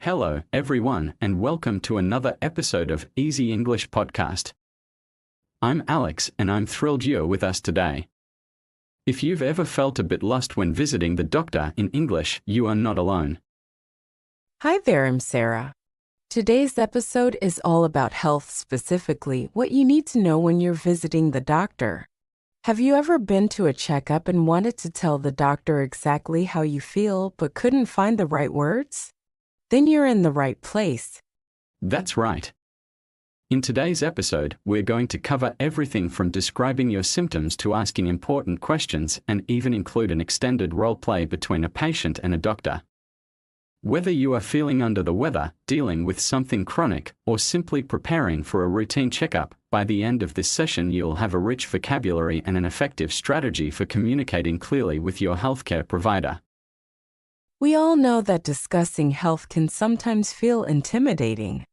Hello, everyone, and welcome to another episode of Easy English Podcast. I'm Alex, and I'm thrilled you're with us today. If you've ever felt a bit lost when visiting the doctor in English, you are not alone. Hi there, I'm Sarah. Today's episode is all about health, specifically what you need to know when you're visiting the doctor. Have you ever been to a checkup and wanted to tell the doctor exactly how you feel but couldn't find the right words? Then you're in the right place. That's right. In today's episode, we're going to cover everything from describing your symptoms to asking important questions and even include an extended role play between a patient and a doctor. Whether you are feeling under the weather, dealing with something chronic, or simply preparing for a routine checkup, by the end of this session you'll have a rich vocabulary and an effective strategy for communicating clearly with your healthcare provider. We all know that discussing health can sometimes feel intimidating.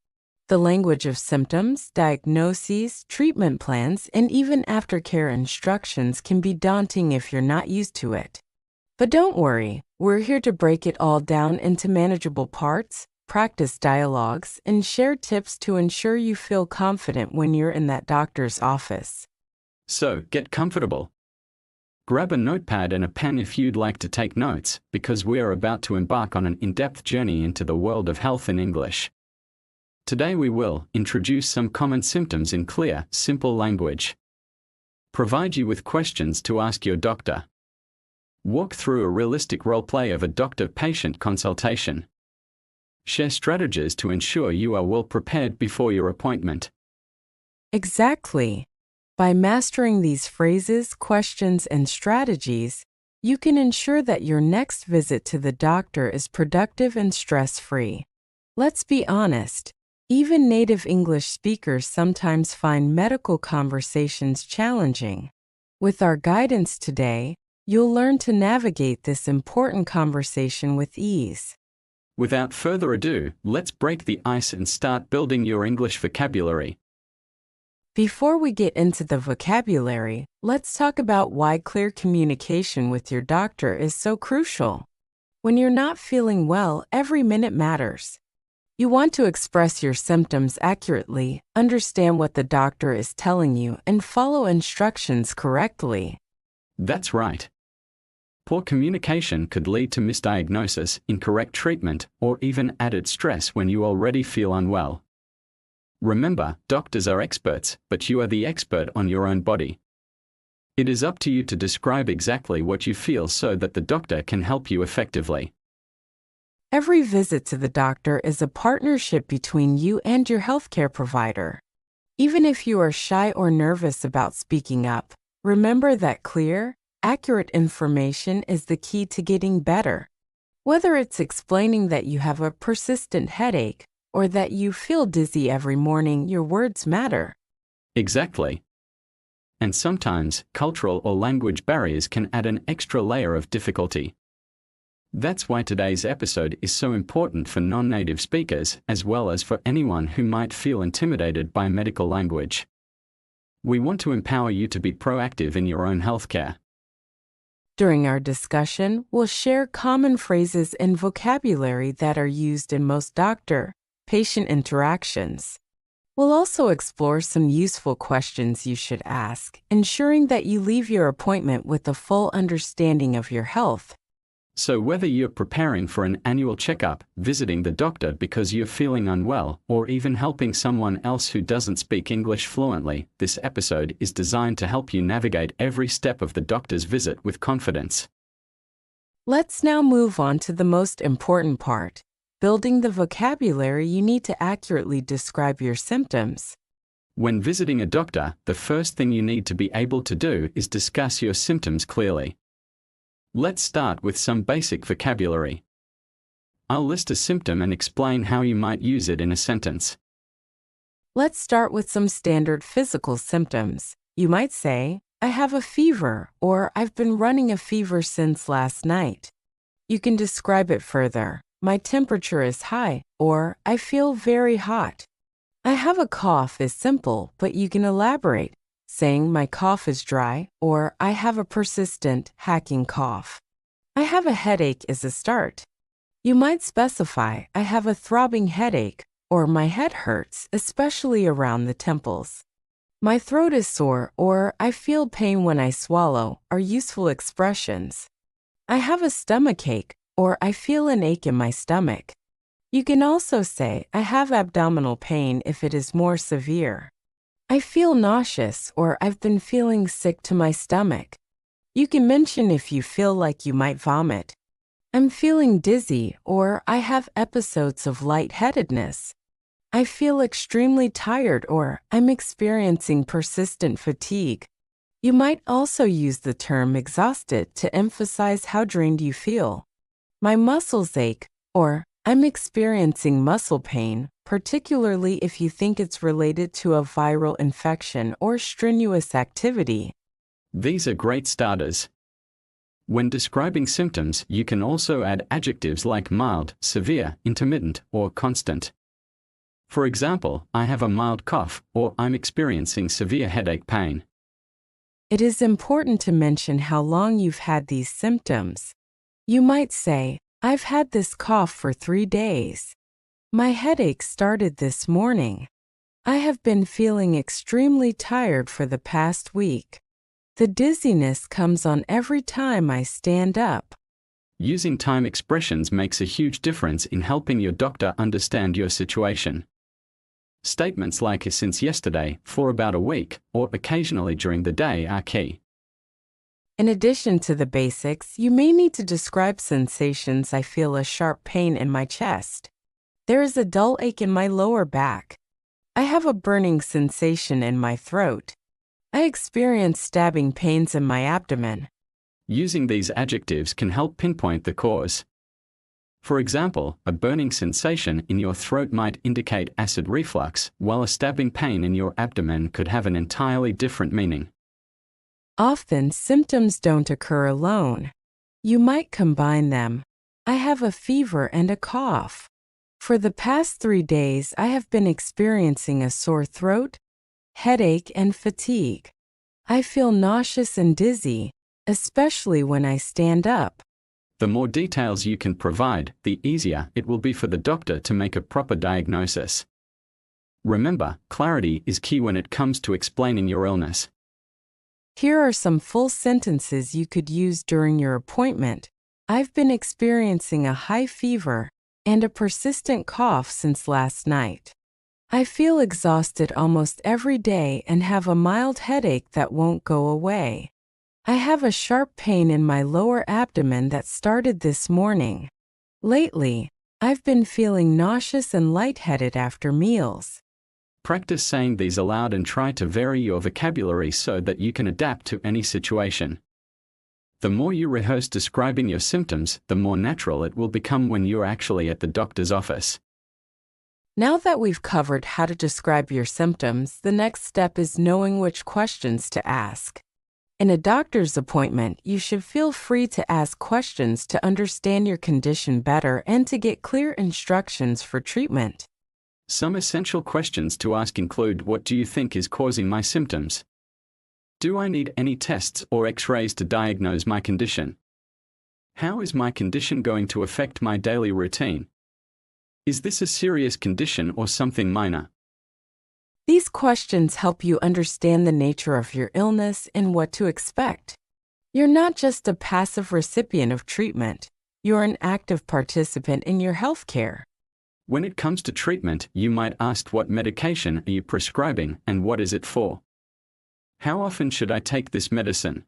The language of symptoms, diagnoses, treatment plans, and even aftercare instructions can be daunting if you're not used to it. But don't worry, we're here to break it all down into manageable parts, practice dialogues, and share tips to ensure you feel confident when you're in that doctor's office. So, get comfortable. Grab a notepad and a pen if you'd like to take notes, because we are about to embark on an in-depth journey into the world of health in English. Today we will introduce some common symptoms in clear, simple language. Provide you with questions to ask your doctor. Walk through a realistic role-play of a doctor-patient consultation. Share strategies to ensure you are well prepared before your appointment. Exactly. By mastering these phrases, questions, and strategies, you can ensure that your next visit to the doctor is productive and stress-free. Let's be honest, even native English speakers sometimes find medical conversations challenging. With our guidance today, you'll learn to navigate this important conversation with ease. Without further ado, let's break the ice and start building your English vocabulary. Before we get into the vocabulary, let's talk about why clear communication with your doctor is so crucial. When you're not feeling well, every minute matters. You want to express your symptoms accurately, understand what the doctor is telling you, and follow instructions correctly. That's right. Poor communication could lead to misdiagnosis, incorrect treatment, or even added stress when you already feel unwell. Remember, doctors are experts, but you are the expert on your own body. It is up to you to describe exactly what you feel so that the doctor can help you effectively. Every visit to the doctor is a partnership between you and your healthcare provider. Even if you are shy or nervous about speaking up, remember that clear, accurate information is the key to getting better. Whether it's explaining that you have a persistent headache, or that you feel dizzy every morning, your words matter. Exactly. And sometimes, cultural or language barriers can add an extra layer of difficulty. That's why today's episode is so important for non-native speakers, as well as for anyone who might feel intimidated by medical language. We want to empower you to be proactive in your own healthcare. During our discussion, we'll share common phrases and vocabulary that are used in most doctor-patient interactions. We'll also explore some useful questions you should ask, ensuring that you leave your appointment with a full understanding of your health. So whether you're preparing for an annual checkup, visiting the doctor because you're feeling unwell, or even helping someone else who doesn't speak English fluently, this episode is designed to help you navigate every step of the doctor's visit with confidence. Let's now move on to the most important part, building the vocabulary you need to accurately describe your symptoms. When visiting a doctor, the first thing you need to be able to do is discuss your symptoms clearly. Let's start with some basic vocabulary. I'll list a symptom and explain how you might use it in a sentence. Let's start with some standard physical symptoms. You might say, I have a fever, or I've been running a fever since last night. You can describe it further. My temperature is high, or I feel very hot. I have a cough is simple, but you can elaborate, saying my cough is dry, or I have a persistent, hacking cough. I have a headache is a start. You might specify, I have a throbbing headache, or my head hurts, especially around the temples. My throat is sore, or I feel pain when I swallow, are useful expressions. I have a stomachache, or I feel an ache in my stomach. You can also say, I have abdominal pain if it is more severe. I feel nauseous, or I've been feeling sick to my stomach. You can mention if you feel like you might vomit. I'm feeling dizzy, or I have episodes of lightheadedness. I feel extremely tired, or I'm experiencing persistent fatigue. You might also use the term exhausted to emphasize how drained you feel. My muscles ache, or I'm experiencing muscle pain, particularly if you think it's related to a viral infection or strenuous activity. These are great starters. When describing symptoms, you can also add adjectives like mild, severe, intermittent, or constant. For example, I have a mild cough, or I'm experiencing severe headache pain. It is important to mention how long you've had these symptoms. You might say, I've had this cough for 3 days. My headache started this morning. I have been feeling extremely tired for the past week. The dizziness comes on every time I stand up. Using time expressions makes a huge difference in helping your doctor understand your situation. Statements like since yesterday, for about a week, or occasionally during the day are key. In addition to the basics, you may need to describe sensations. I feel a sharp pain in my chest. There is a dull ache in my lower back. I have a burning sensation in my throat. I experience stabbing pains in my abdomen. Using these adjectives can help pinpoint the cause. For example, a burning sensation in your throat might indicate acid reflux, while a stabbing pain in your abdomen could have an entirely different meaning. Often, symptoms don't occur alone. You might combine them. I have a fever and a cough. For the past 3 days, I have been experiencing a sore throat, headache, and fatigue. I feel nauseous and dizzy, especially when I stand up. The more details you can provide, the easier it will be for the doctor to make a proper diagnosis. Remember, clarity is key when it comes to explaining your illness. Here are some full sentences you could use during your appointment. I've been experiencing a high fever and a persistent cough since last night. I feel exhausted almost every day and have a mild headache that won't go away. I have a sharp pain in my lower abdomen that started this morning. Lately, I've been feeling nauseous and lightheaded after meals. Practice saying these aloud and try to vary your vocabulary so that you can adapt to any situation. The more you rehearse describing your symptoms, the more natural it will become when you're actually at the doctor's office. Now that we've covered how to describe your symptoms, the next step is knowing which questions to ask. In a doctor's appointment, you should feel free to ask questions to understand your condition better and to get clear instructions for treatment. Some essential questions to ask include, what do you think is causing my symptoms? Do I need any tests or x-rays to diagnose my condition? How is my condition going to affect my daily routine? Is this a serious condition or something minor? These questions help you understand the nature of your illness and what to expect. You're not just a passive recipient of treatment, you're an active participant in your health care. When it comes to treatment, you might ask, what medication are you prescribing and what is it for? How often should I take this medicine?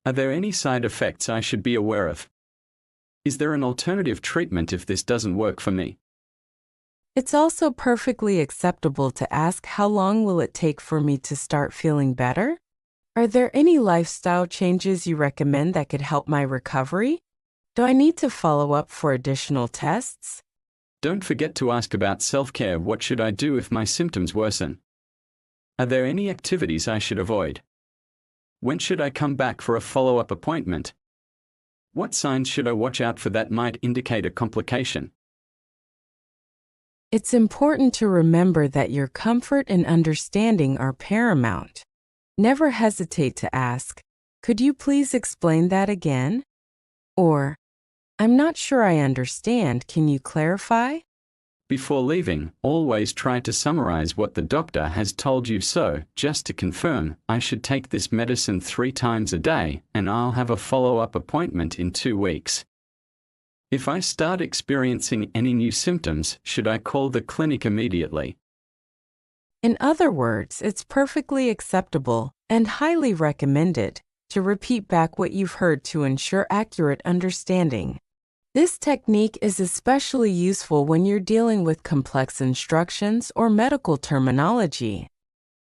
Are there any side effects I should be aware of? Is there an alternative treatment if this doesn't work for me? It's also perfectly acceptable to ask, how long will it take for me to start feeling better? Are there any lifestyle changes you recommend that could help my recovery? Do I need to follow up for additional tests? Don't forget to ask about self-care. What should I do if my symptoms worsen? Are there any activities I should avoid? When should I come back for a follow-up appointment? What signs should I watch out for that might indicate a complication? It's important to remember that your comfort and understanding are paramount. Never hesitate to ask, could you please explain that again? Or, I'm not sure I understand. Can you clarify? Before leaving, always try to summarize what the doctor has told you. So, just to confirm, I should take this medicine 3 times a day, and I'll have a follow-up appointment in 2 weeks. If I start experiencing any new symptoms, should I call the clinic immediately? In other words, it's perfectly acceptable and highly recommended to repeat back what you've heard to ensure accurate understanding. This technique is especially useful when you're dealing with complex instructions or medical terminology.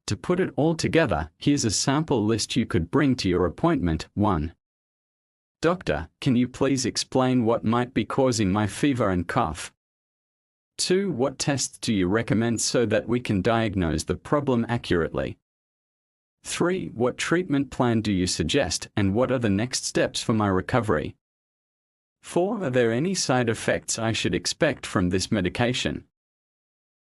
To put it all together, here's a sample list you could bring to your appointment. 1. Doctor, can you please explain what might be causing my fever and cough? 2. What tests do you recommend so that we can diagnose the problem accurately? 3. What treatment plan do you suggest, and what are the next steps for my recovery? 4. Are there any side effects I should expect from this medication?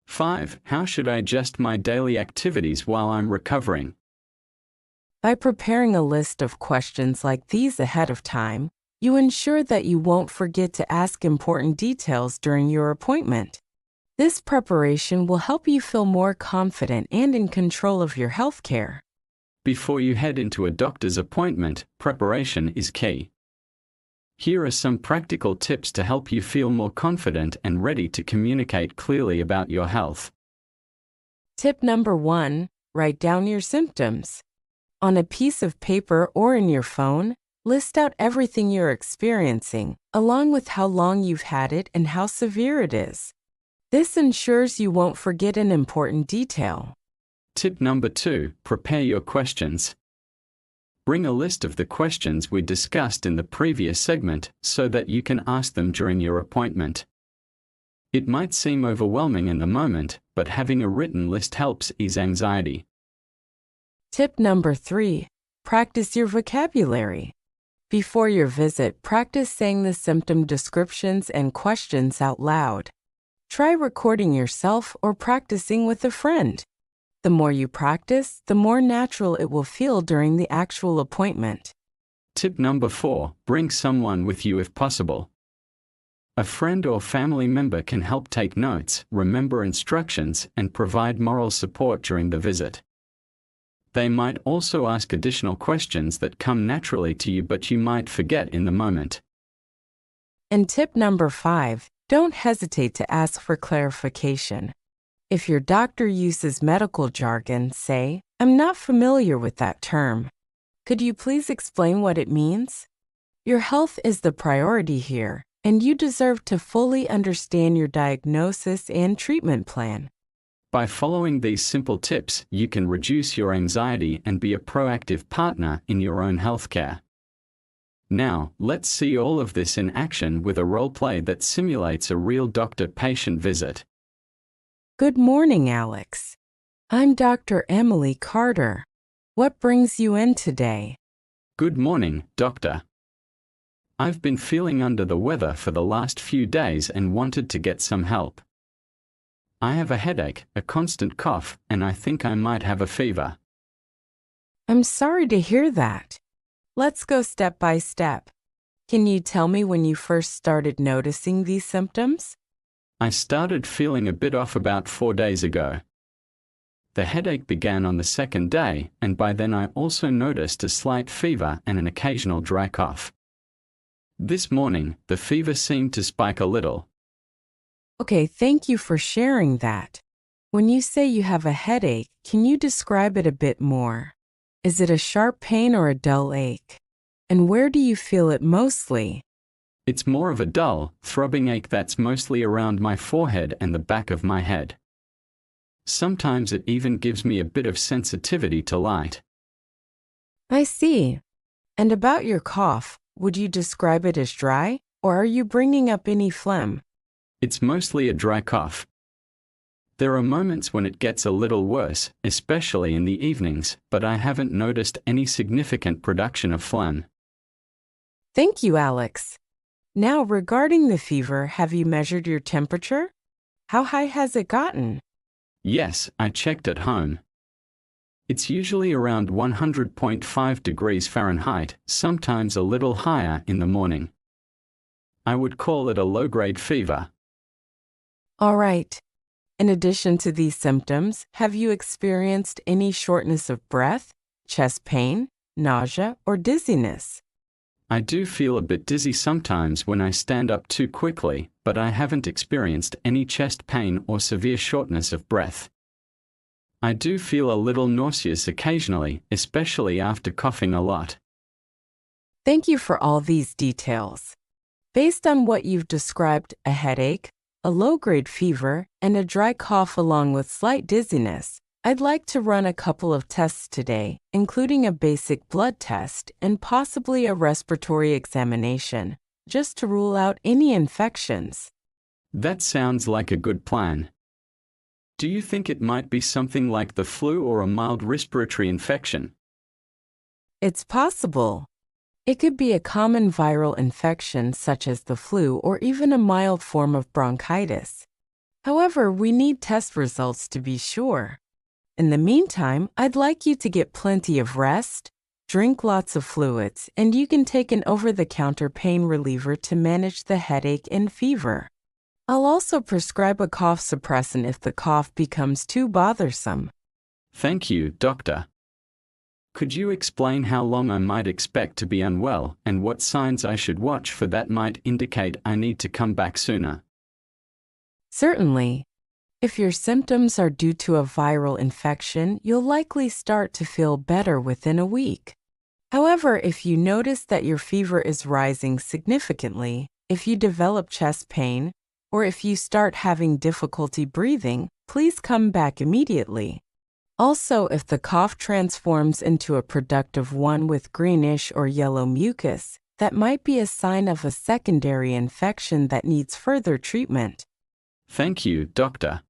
5. How should I adjust my daily activities while I'm recovering? By preparing a list of questions like these ahead of time, you ensure that you won't forget to ask important details during your appointment. This preparation will help you feel more confident and in control of your health care. Before you head into a doctor's appointment, preparation is key. Here are some practical tips to help you feel more confident and ready to communicate clearly about your health. Tip number 1, write down your symptoms. On a piece of paper or in your phone, list out everything you're experiencing, along with how long you've had it and how severe it is. This ensures you won't forget an important detail. Tip number 2, prepare your questions. Bring a list of the questions we discussed in the previous segment so that you can ask them during your appointment. It might seem overwhelming in the moment, but having a written list helps ease anxiety. Tip number 3, practice your vocabulary. Before your visit, practice saying the symptom descriptions and questions out loud. Try recording yourself or practicing with a friend. The more you practice, the more natural it will feel during the actual appointment. Tip number 4, bring someone with you if possible. A friend or family member can help take notes, remember instructions, and provide moral support during the visit. They might also ask additional questions that come naturally to you but you might forget in the moment. And tip number 5, don't hesitate to ask for clarification. If your doctor uses medical jargon, say, "I'm not familiar with that term. Could you please explain what it means?" Your health is the priority here, and you deserve to fully understand your diagnosis and treatment plan. By following these simple tips, you can reduce your anxiety and be a proactive partner in your own healthcare. Now, let's see all of this in action with a role play that simulates a real doctor-patient visit. Good morning, Alex. I'm Dr. Emily Carter. What brings you in today? Good morning, doctor. I've been feeling under the weather for the last few days and wanted to get some help. I have a headache, a constant cough, and I think I might have a fever. I'm sorry to hear that. Let's go step by step. Can you tell me when you first started noticing these symptoms? I started feeling a bit off about 4 days ago. The headache began on the 2nd day, and by then I also noticed a slight fever and an occasional dry cough. This morning, the fever seemed to spike a little. Okay, thank you for sharing that. When you say you have a headache, can you describe it a bit more? Is it a sharp pain or a dull ache? And where do you feel it mostly? It's more of a dull, throbbing ache that's mostly around my forehead and the back of my head. Sometimes it even gives me a bit of sensitivity to light. I see. And about your cough, would you describe it as dry, or are you bringing up any phlegm? It's mostly a dry cough. There are moments when it gets a little worse, especially in the evenings, but I haven't noticed any significant production of phlegm. Thank you, Alex. Now, regarding the fever, have you measured your temperature? How high has it gotten? Yes, I checked at home. It's usually around 100.5 degrees Fahrenheit, sometimes a little higher in the morning. I would call it a low-grade fever. All right. In addition to these symptoms, have you experienced any shortness of breath, chest pain, nausea, or dizziness? I do feel a bit dizzy sometimes when I stand up too quickly, but I haven't experienced any chest pain or severe shortness of breath. I do feel a little nauseous occasionally, especially after coughing a lot. Thank you for all these details. Based on what you've described, a headache, a low-grade fever, and a dry cough along with slight dizziness, I'd like to run a couple of tests today, including a basic blood test and possibly a respiratory examination, just to rule out any infections. That sounds like a good plan. Do you think it might be something like the flu or a mild respiratory infection? It's possible. It could be a common viral infection such as the flu or even a mild form of bronchitis. However, we need test results to be sure. In the meantime, I'd like you to get plenty of rest, drink lots of fluids, and you can take an over-the-counter pain reliever to manage the headache and fever. I'll also prescribe a cough suppressant if the cough becomes too bothersome. Thank you, doctor. Could you explain how long I might expect to be unwell and what signs I should watch for that might indicate I need to come back sooner? Certainly. If your symptoms are due to a viral infection, you'll likely start to feel better within a week. However, if you notice that your fever is rising significantly, if you develop chest pain, or if you start having difficulty breathing, please come back immediately. Also, if the cough transforms into a productive one with greenish or yellow mucus, that might be a sign of a secondary infection that needs further treatment. Thank you, doctor.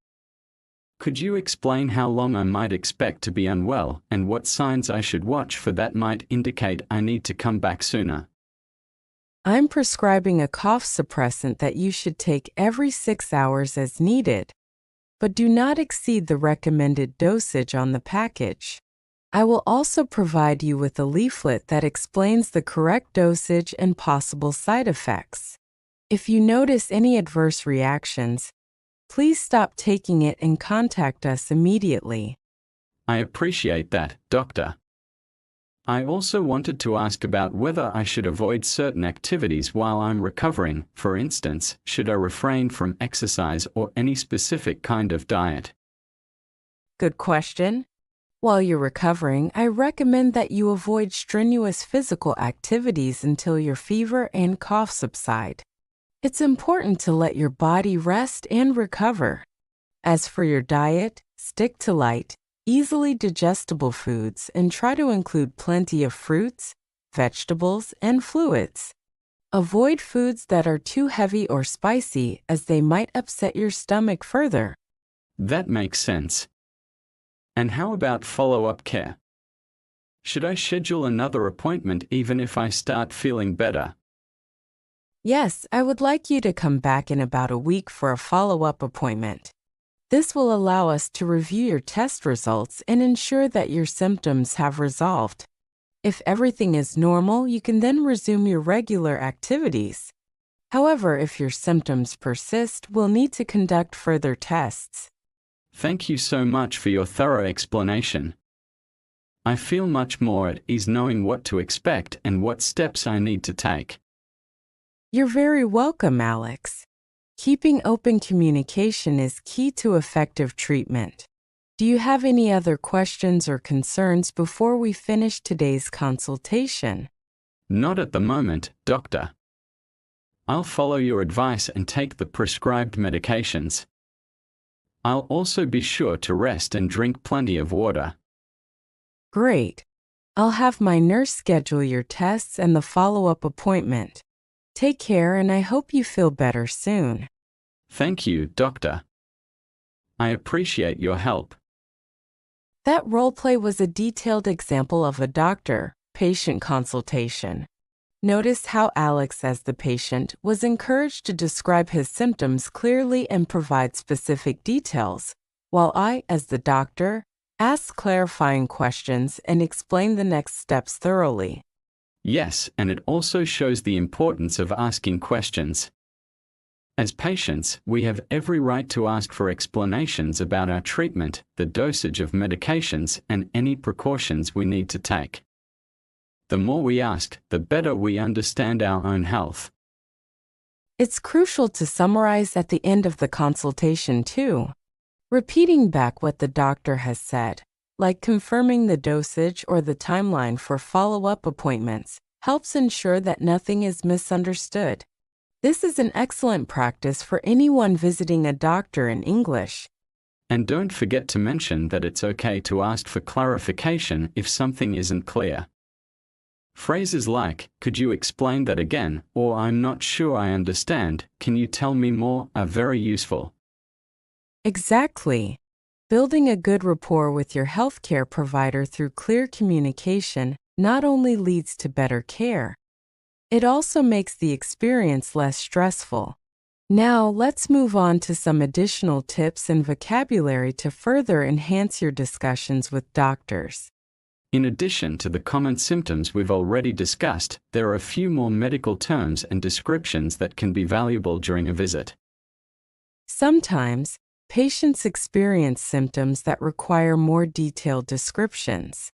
Could you explain how long I might expect to be unwell and what signs I should watch for that might indicate I need to come back sooner? I'm prescribing a cough suppressant that you should take every 6 hours as needed, but do not exceed the recommended dosage on the package. I will also provide you with a leaflet that explains the correct dosage and possible side effects. If you notice any adverse reactions, please stop taking it and contact us immediately. I appreciate that, doctor. I also wanted to ask about whether I should avoid certain activities while I'm recovering. For instance, should I refrain from exercise or any specific kind of diet? Good question. While you're recovering, I recommend that you avoid strenuous physical activities until your fever and cough subside. It's important to let your body rest and recover. As for your diet, stick to light, easily digestible foods and try to include plenty of fruits, vegetables, and fluids. Avoid foods that are too heavy or spicy as they might upset your stomach further. That makes sense. And how about follow-up care? Should I schedule another appointment even if I start feeling better? Yes, I would like you to come back in about a week for a follow-up appointment. This will allow us to review your test results and ensure that your symptoms have resolved. If everything is normal, you can then resume your regular activities. However, if your symptoms persist, we'll need to conduct further tests. Thank you so much for your thorough explanation. I feel much more at ease knowing what to expect and what steps I need to take. You're very welcome, Alex. Keeping open communication is key to effective treatment. Do you have any other questions or concerns before we finish today's consultation? Not at the moment, doctor. I'll follow your advice and take the prescribed medications. I'll also be sure to rest and drink plenty of water. Great. I'll have my nurse schedule your tests and the follow-up appointment. Take care, and I hope you feel better soon. Thank you, doctor. I appreciate your help. That role-play was a detailed example of a doctor-patient consultation. Notice how Alex, as the patient, was encouraged to describe his symptoms clearly and provide specific details, while I, as the doctor, asked clarifying questions and explained the next steps thoroughly. Yes, and it also shows the importance of asking questions. As patients, we have every right to ask for explanations about our treatment, the dosage of medications, and any precautions we need to take. The more we ask, the better we understand our own health. It's crucial to summarize at the end of the consultation, too. Repeating back what the doctor has said, like confirming the dosage or the timeline for follow-up appointments, helps ensure that nothing is misunderstood. This is an excellent practice for anyone visiting a doctor in English. And don't forget to mention that it's okay to ask for clarification if something isn't clear. Phrases like, "Could you explain that again?" or "I'm not sure I understand, can you tell me more?" are very useful. Exactly. Building a good rapport with your healthcare provider through clear communication not only leads to better care, it also makes the experience less stressful. Now, let's move on to some additional tips and vocabulary to further enhance your discussions with doctors. In addition to the common symptoms we've already discussed, there are a few more medical terms and descriptions that can be valuable during a visit. Sometimes, patients experience symptoms that require more detailed descriptions.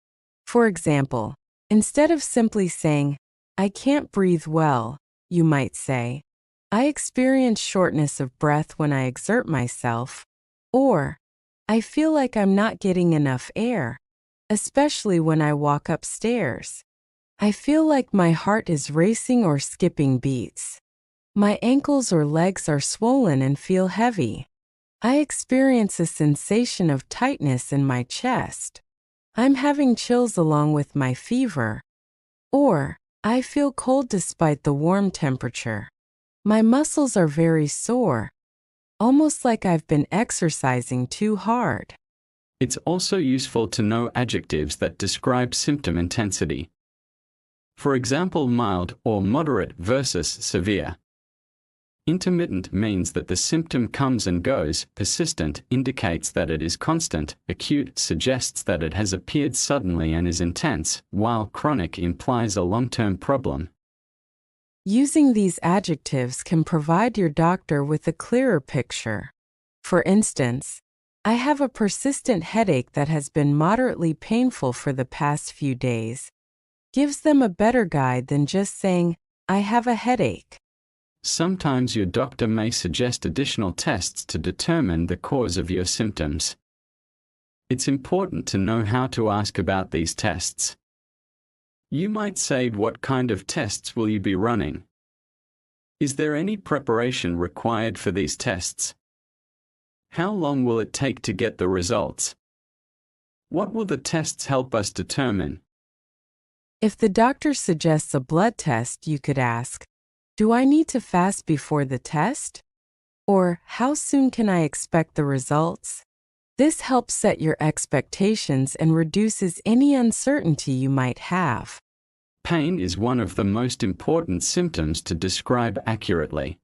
For example, instead of simply saying, "I can't breathe well," you might say, "I experience shortness of breath when I exert myself," or "I feel like I'm not getting enough air, especially when I walk upstairs. I feel like my heart is racing or skipping beats. My ankles or legs are swollen and feel heavy. I experience a sensation of tightness in my chest. I'm having chills along with my fever." Or, "I feel cold despite the warm temperature. My muscles are very sore, almost like I've been exercising too hard." It's also useful to know adjectives that describe symptom intensity. For example, mild or moderate versus severe. Intermittent means that the symptom comes and goes. Persistent indicates that it is constant. Acute suggests that it has appeared suddenly and is intense, while chronic implies a long-term problem. Using these adjectives can provide your doctor with a clearer picture. For instance, "I have a persistent headache that has been moderately painful for the past few days," gives them a better guide than just saying, "I have a headache." Sometimes your doctor may suggest additional tests to determine the cause of your symptoms. It's important to know how to ask about these tests. You might say, "What kind of tests will you be running? Is there any preparation required for these tests? How long will it take to get the results? What will the tests help us determine?" If the doctor suggests a blood test, you could ask, "Do I need to fast before the test?" Or, "How soon can I expect the results?" This helps set your expectations and reduces any uncertainty you might have. Pain is one of the most important symptoms to describe accurately.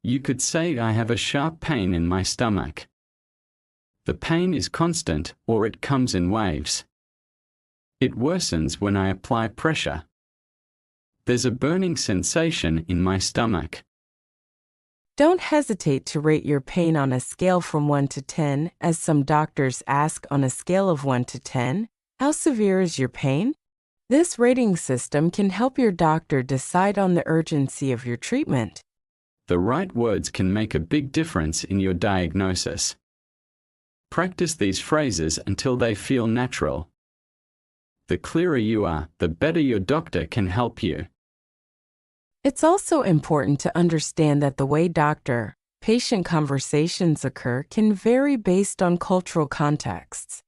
You could say, "I have a sharp pain in my stomach." The pain is constant, or it comes in waves. It worsens when I apply pressure. There's a burning sensation in my stomach. Don't hesitate to rate your pain on a scale from 1 to 10, as some doctors ask on a scale of 1 to 10, "How severe is your pain?" This rating system can help your doctor decide on the urgency of your treatment. The right words can make a big difference in your diagnosis. Practice these phrases until they feel natural. The clearer you are, the better your doctor can help you. It's also important to understand that the way doctor-patient conversations occur can vary based on cultural contexts.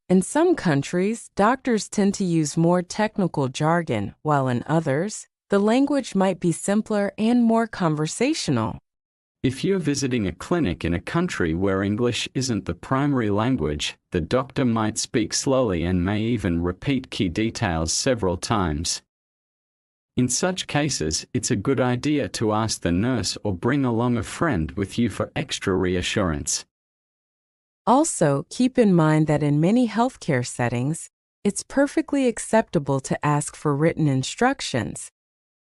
In some countries, doctors tend to use more technical jargon, while in others, the language might be simpler and more conversational. If you're visiting a clinic in a country where English isn't the primary language, the doctor might speak slowly and may even repeat key details several times. In such cases, it's a good idea to ask the nurse or bring along a friend with you for extra reassurance. Also, keep in mind that in many healthcare settings, it's perfectly acceptable to ask for written instructions,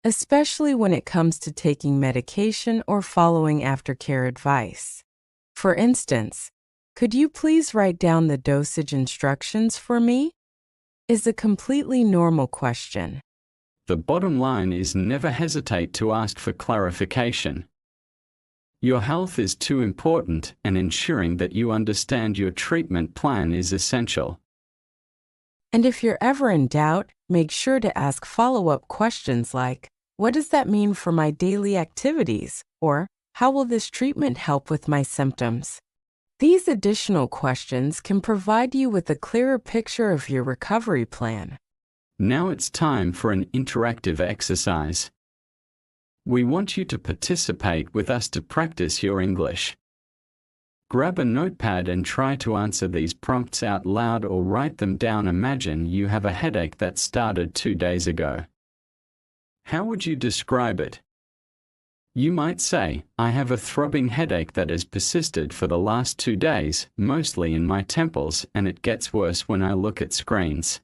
especially when it comes to taking medication or following aftercare advice. For instance, could you please write down the dosage instructions for me? Is a completely normal question. The bottom line is never hesitate to ask for clarification. Your health is too important, and ensuring that you understand your treatment plan is essential. And if you're ever in doubt, make sure to ask follow-up questions like, what does that mean for my daily activities? Or, how will this treatment help with my symptoms? These additional questions can provide you with a clearer picture of your recovery plan. Now it's time for an interactive exercise. We want you to participate with us to practice your English. Grab a notepad and try to answer these prompts out loud or write them down. Imagine you have a headache that started 2 days ago. How would you describe it? You might say, I have a throbbing headache that has persisted for the last 2 days, mostly in my temples, and it gets worse when I look at screens.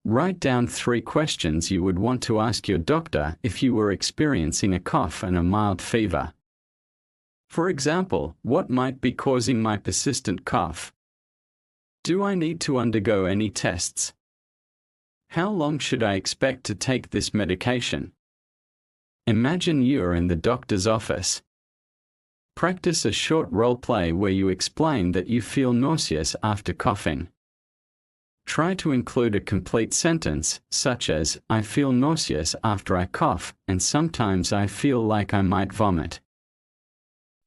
Write down 3 questions you would want to ask your doctor if you were experiencing a cough and a mild fever. For example, what might be causing my persistent cough? Do I need to undergo any tests? How long should I expect to take this medication? Imagine you're in the doctor's office. Practice a short role play where you explain that you feel nauseous after coughing. Try to include a complete sentence, such as, I feel nauseous after I cough, and sometimes I feel like I might vomit.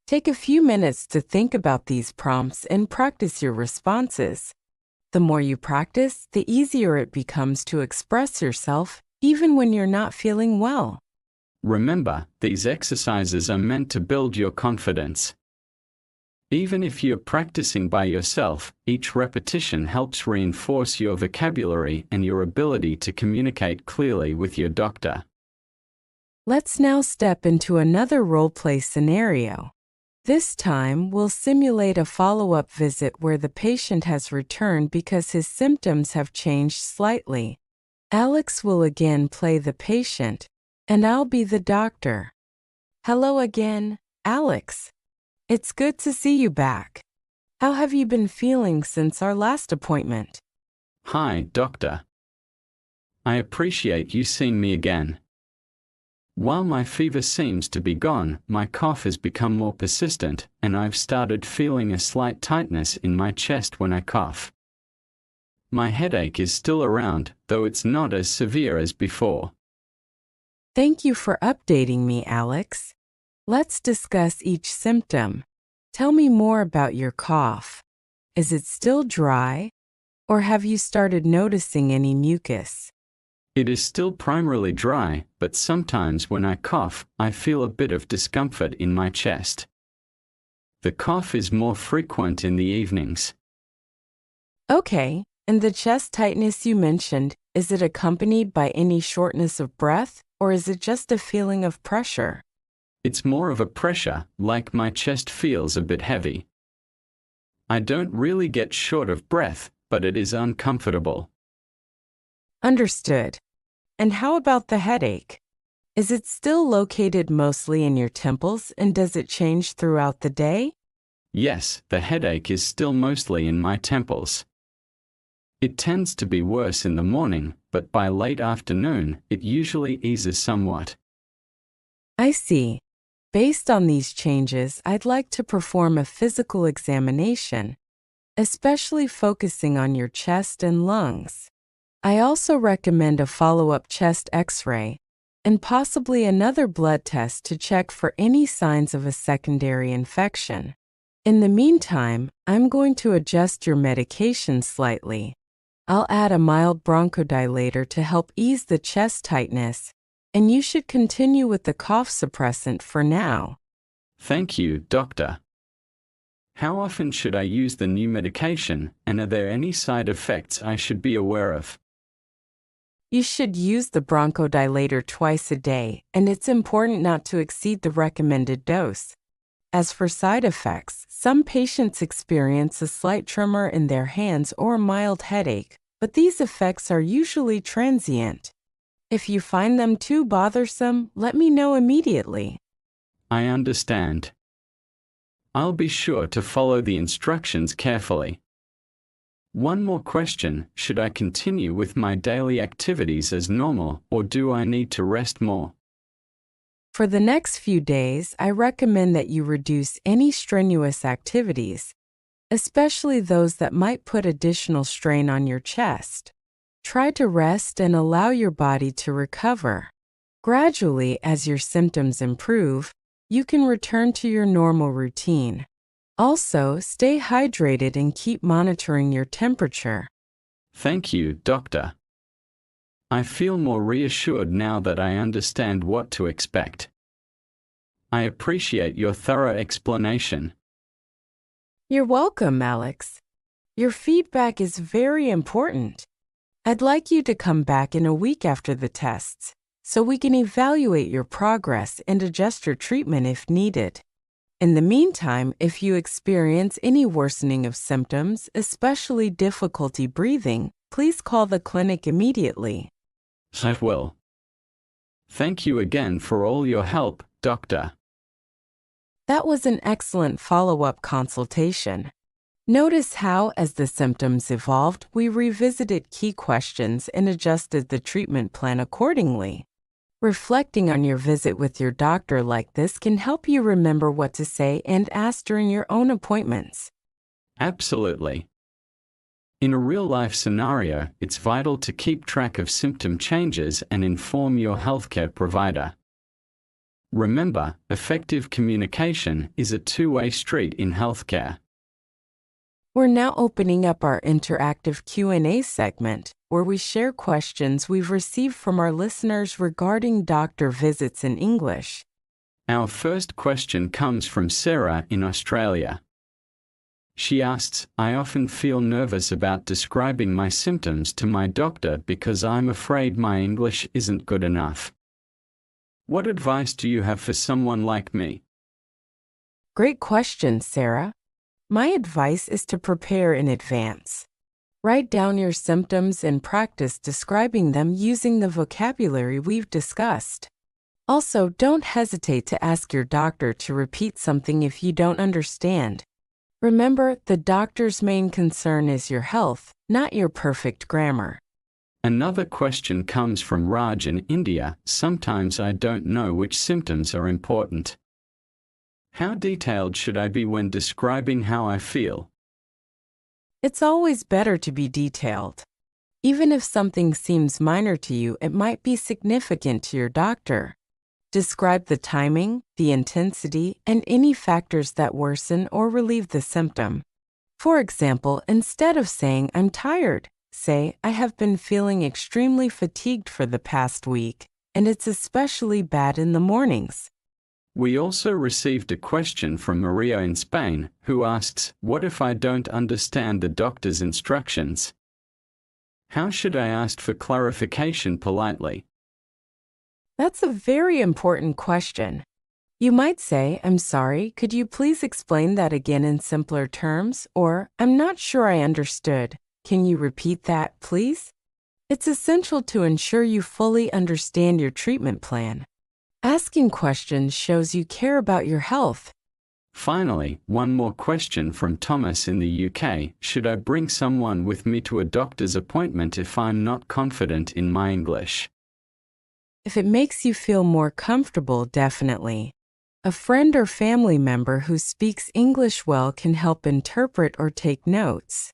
Take a few minutes to think about these prompts and practice your responses. The more you practice, the easier it becomes to express yourself, even when you're not feeling well. Remember, these exercises are meant to build your confidence. Even if you're practicing by yourself, each repetition helps reinforce your vocabulary and your ability to communicate clearly with your doctor. Let's now step into another role-play scenario. This time, we'll simulate a follow-up visit where the patient has returned because his symptoms have changed slightly. Alex will again play the patient, and I'll be the doctor. Hello again, Alex. It's good to see you back. How have you been feeling since our last appointment? Hi, doctor. I appreciate you seeing me again. While my fever seems to be gone, my cough has become more persistent, and I've started feeling a slight tightness in my chest when I cough. My headache is still around, though it's not as severe as before. Thank you for updating me, Alex. Let's discuss each symptom. Tell me more about your cough. Is it still dry, or have you started noticing any mucus? It is still primarily dry, but sometimes when I cough, I feel a bit of discomfort in my chest. The cough is more frequent in the evenings. Okay, and the chest tightness you mentioned, is it accompanied by any shortness of breath, or is it just a feeling of pressure? It's more of a pressure, like my chest feels a bit heavy. I don't really get short of breath, but it is uncomfortable. Understood. And how about the headache? Is it still located mostly in your temples, and does it change throughout the day? Yes, the headache is still mostly in my temples. It tends to be worse in the morning, but by late afternoon, it usually eases somewhat. I see. Based on these changes, I'd like to perform a physical examination, especially focusing on your chest and lungs. I also recommend a follow-up chest X-ray and possibly another blood test to check for any signs of a secondary infection. In the meantime, I'm going to adjust your medication slightly. I'll add a mild bronchodilator to help ease the chest tightness, and you should continue with the cough suppressant for now. Thank you, doctor. How often should I use the new medication, and are there any side effects I should be aware of? You should use the bronchodilator twice a day, and it's important not to exceed the recommended dose. As for side effects, some patients experience a slight tremor in their hands or a mild headache, but these effects are usually transient. If you find them too bothersome, let me know immediately. I understand. I'll be sure to follow the instructions carefully. One more question: should I continue with my daily activities as normal, or do I need to rest more? For the next few days, I recommend that you reduce any strenuous activities, especially those that might put additional strain on your chest. Try to rest and allow your body to recover. Gradually, as your symptoms improve, you can return to your normal routine. Also, stay hydrated and keep monitoring your temperature. Thank you, doctor. I feel more reassured now that I understand what to expect. I appreciate your thorough explanation. You're welcome, Alex. Your feedback is very important. I'd like you to come back in a week after the tests, so we can evaluate your progress and adjust your treatment if needed. In the meantime, if you experience any worsening of symptoms, especially difficulty breathing, please call the clinic immediately. I will. Thank you again for all your help, doctor. That was an excellent follow-up consultation. Notice how, as the symptoms evolved, we revisited key questions and adjusted the treatment plan accordingly. Reflecting on your visit with your doctor like this can help you remember what to say and ask during your own appointments. Absolutely. In a real-life scenario, it's vital to keep track of symptom changes and inform your healthcare provider. Remember, effective communication is a two-way street in healthcare. We're now opening up our interactive Q&A segment, where we share questions we've received from our listeners regarding doctor visits in English. Our first question comes from Sarah in Australia. She asks, I often feel nervous about describing my symptoms to my doctor because I'm afraid my English isn't good enough. What advice do you have for someone like me? Great question, Sarah. My advice is to prepare in advance. Write down your symptoms and practice describing them using the vocabulary we've discussed. Also, don't hesitate to ask your doctor to repeat something if you don't understand. Remember, the doctor's main concern is your health, not your perfect grammar. Another question comes from Raj in India. Sometimes I don't know which symptoms are important. How detailed should I be when describing how I feel? It's always better to be detailed. Even if something seems minor to you, it might be significant to your doctor. Describe the timing, the intensity, and any factors that worsen or relieve the symptom. For example, instead of saying, I'm tired, say, I have been feeling extremely fatigued for the past week, and it's especially bad in the mornings. We also received a question from Maria in Spain, who asks, what if I don't understand the doctor's instructions? How should I ask for clarification politely? That's a very important question. You might say, I'm sorry, could you please explain that again in simpler terms? Or, I'm not sure I understood. Can you repeat that, please? It's essential to ensure you fully understand your treatment plan. Asking questions shows you care about your health. Finally, one more question from Thomas in the UK. Should I bring someone with me to a doctor's appointment if I'm not confident in my English? If it makes you feel more comfortable, definitely. A friend or family member who speaks English well can help interpret or take notes.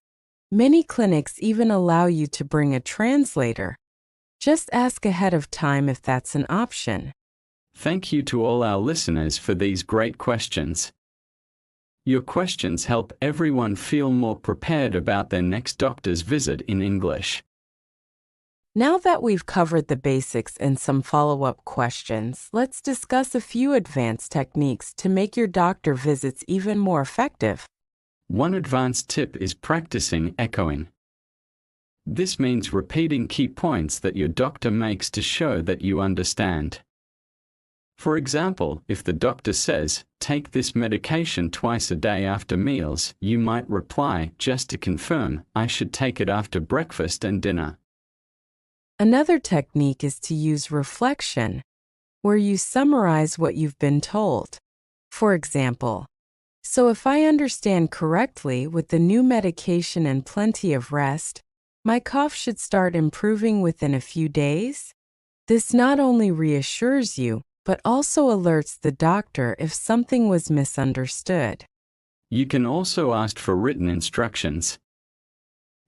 Many clinics even allow you to bring a translator. Just ask ahead of time if that's an option. Thank you to all our listeners for these great questions. Your questions help everyone feel more prepared about their next doctor's visit in English. Now that we've covered the basics and some follow-up questions, let's discuss a few advanced techniques to make your doctor visits even more effective. One advanced tip is practicing echoing. This means repeating key points that your doctor makes to show that you understand. For example, if the doctor says, "Take this medication twice a day after meals," you might reply, "Just to confirm, I should take it after breakfast and dinner." Another technique is to use reflection, where you summarize what you've been told. For example, "So if I understand correctly, with the new medication and plenty of rest, my cough should start improving within a few days?" This not only reassures you, but also alerts the doctor if something was misunderstood. You can also ask for written instructions.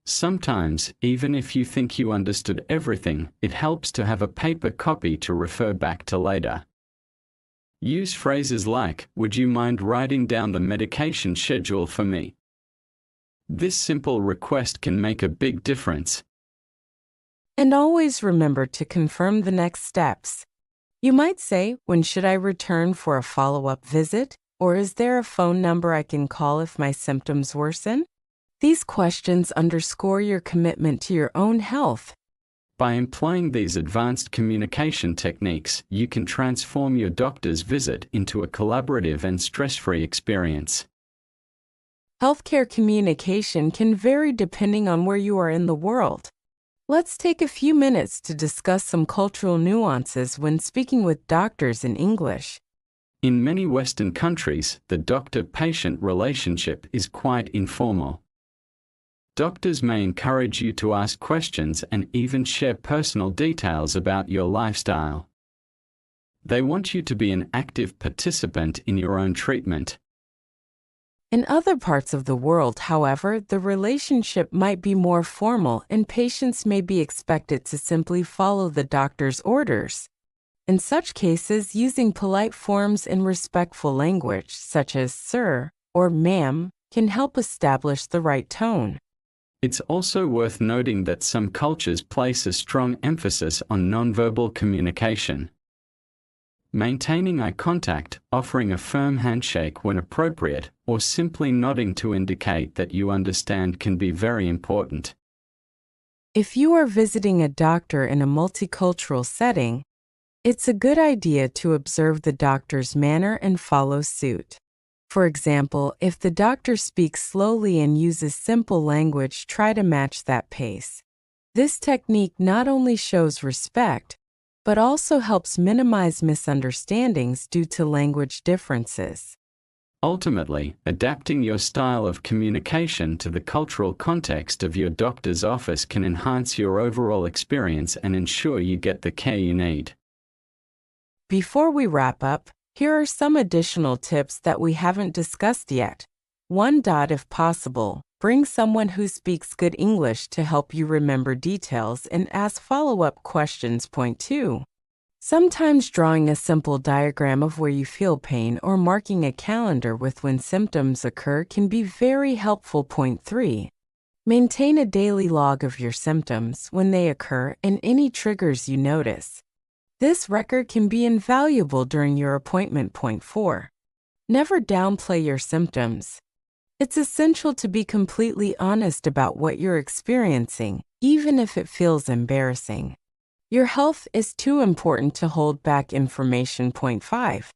Sometimes, even if you think you understood everything, it helps to have a paper copy to refer back to later. Use phrases like, "Would you mind writing down the medication schedule for me?" This simple request can make a big difference. And always remember to confirm the next steps. You might say, "When should I return for a follow-up visit?" Or "Is there a phone number I can call if my symptoms worsen?" These questions underscore your commitment to your own health. By employing these advanced communication techniques, you can transform your doctor's visit into a collaborative and stress-free experience. Healthcare communication can vary depending on where you are in the world. Let's take a few minutes to discuss some cultural nuances when speaking with doctors in English. In many Western countries, the doctor-patient relationship is quite informal. Doctors may encourage you to ask questions and even share personal details about your lifestyle. They want you to be an active participant in your own treatment. In other parts of the world, however, the relationship might be more formal and patients may be expected to simply follow the doctor's orders. In such cases, using polite forms and respectful language, such as "sir" or "ma'am," can help establish the right tone. It's also worth noting that some cultures place a strong emphasis on nonverbal communication. Maintaining eye contact, offering a firm handshake when appropriate, or simply nodding to indicate that you understand can be very important. If you are visiting a doctor in a multicultural setting, it's a good idea to observe the doctor's manner and follow suit. For example, if the doctor speaks slowly and uses simple language, try to match that pace. This technique not only shows respect, but also helps minimize misunderstandings due to language differences. Ultimately, adapting your style of communication to the cultural context of your doctor's office can enhance your overall experience and ensure you get the care you need. Before we wrap up, here are some additional tips that we haven't discussed yet. 1. If possible, bring someone who speaks good English to help you remember details and ask follow-up questions. Point 2. Sometimes drawing a simple diagram of where you feel pain or marking a calendar with when symptoms occur can be very helpful. Point 3. Maintain a daily log of your symptoms when they occur and any triggers you notice. This record can be invaluable during your appointment. Point 4. Never downplay your symptoms. It's essential to be completely honest about what you're experiencing, even if it feels embarrassing. Your health is too important to hold back information. Point 5.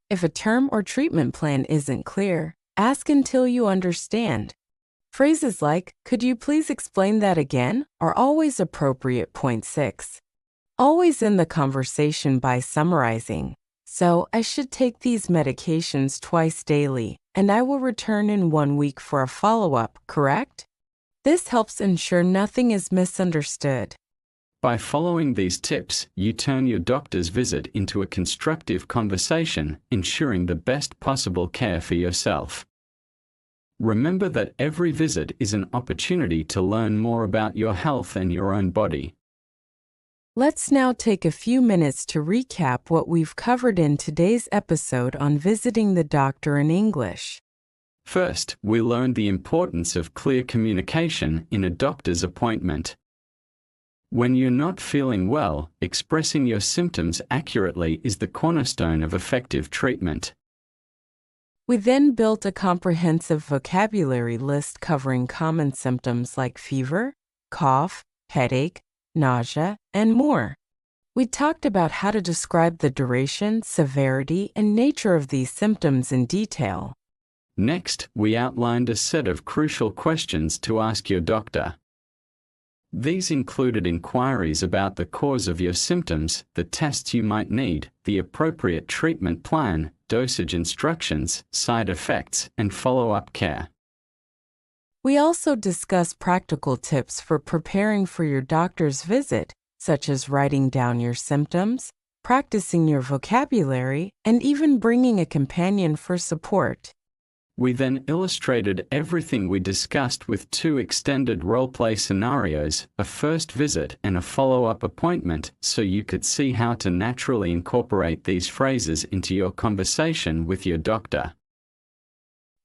If a term or treatment plan isn't clear, ask until you understand. Phrases like, "Could you please explain that again?" are always appropriate. Point 6. Always end the conversation by summarizing. "So, I should take these medications twice daily, and I will return in 1 week for a follow-up, correct?" This helps ensure nothing is misunderstood. By following these tips, you turn your doctor's visit into a constructive conversation, ensuring the best possible care for yourself. Remember that every visit is an opportunity to learn more about your health and your own body. Let's now take a few minutes to recap what we've covered in today's episode on visiting the doctor in English. First, we learned the importance of clear communication in a doctor's appointment. When you're not feeling well, expressing your symptoms accurately is the cornerstone of effective treatment. We then built a comprehensive vocabulary list covering common symptoms like fever, cough, headache, nausea, and more. We talked about how to describe the duration, severity, and nature of these symptoms in detail. Next, we outlined a set of crucial questions to ask your doctor. These included inquiries about the cause of your symptoms, the tests you might need, the appropriate treatment plan, dosage instructions, side effects, and follow-up care. We also discussed practical tips for preparing for your doctor's visit, such as writing down your symptoms, practicing your vocabulary, and even bringing a companion for support. We then illustrated everything we discussed with 2 extended role-play scenarios, a first visit and a follow-up appointment, so you could see how to naturally incorporate these phrases into your conversation with your doctor.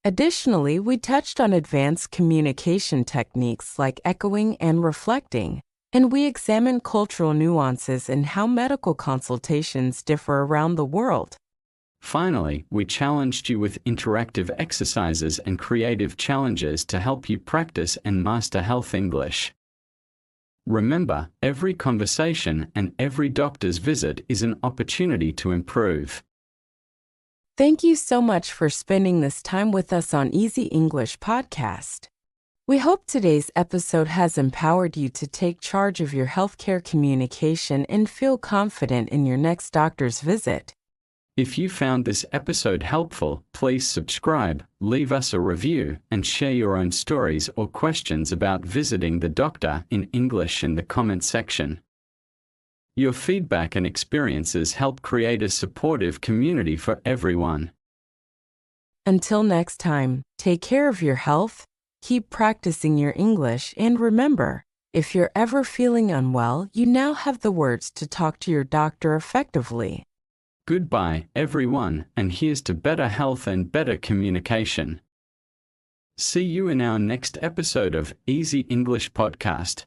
Additionally, we touched on advanced communication techniques like echoing and reflecting, and we examined cultural nuances in how medical consultations differ around the world. Finally, we challenged you with interactive exercises and creative challenges to help you practice and master health English. Remember, every conversation and every doctor's visit is an opportunity to improve. Thank you so much for spending this time with us on Easy English Podcast. We hope today's episode has empowered you to take charge of your healthcare communication and feel confident in your next doctor's visit. If you found this episode helpful, please subscribe, leave us a review, and share your own stories or questions about visiting the doctor in English in the comment section. Your feedback and experiences help create a supportive community for everyone. Until next time, take care of your health, keep practicing your English, and remember, if you're ever feeling unwell, you now have the words to talk to your doctor effectively. Goodbye, everyone, and here's to better health and better communication. See you in our next episode of Easy English Podcast.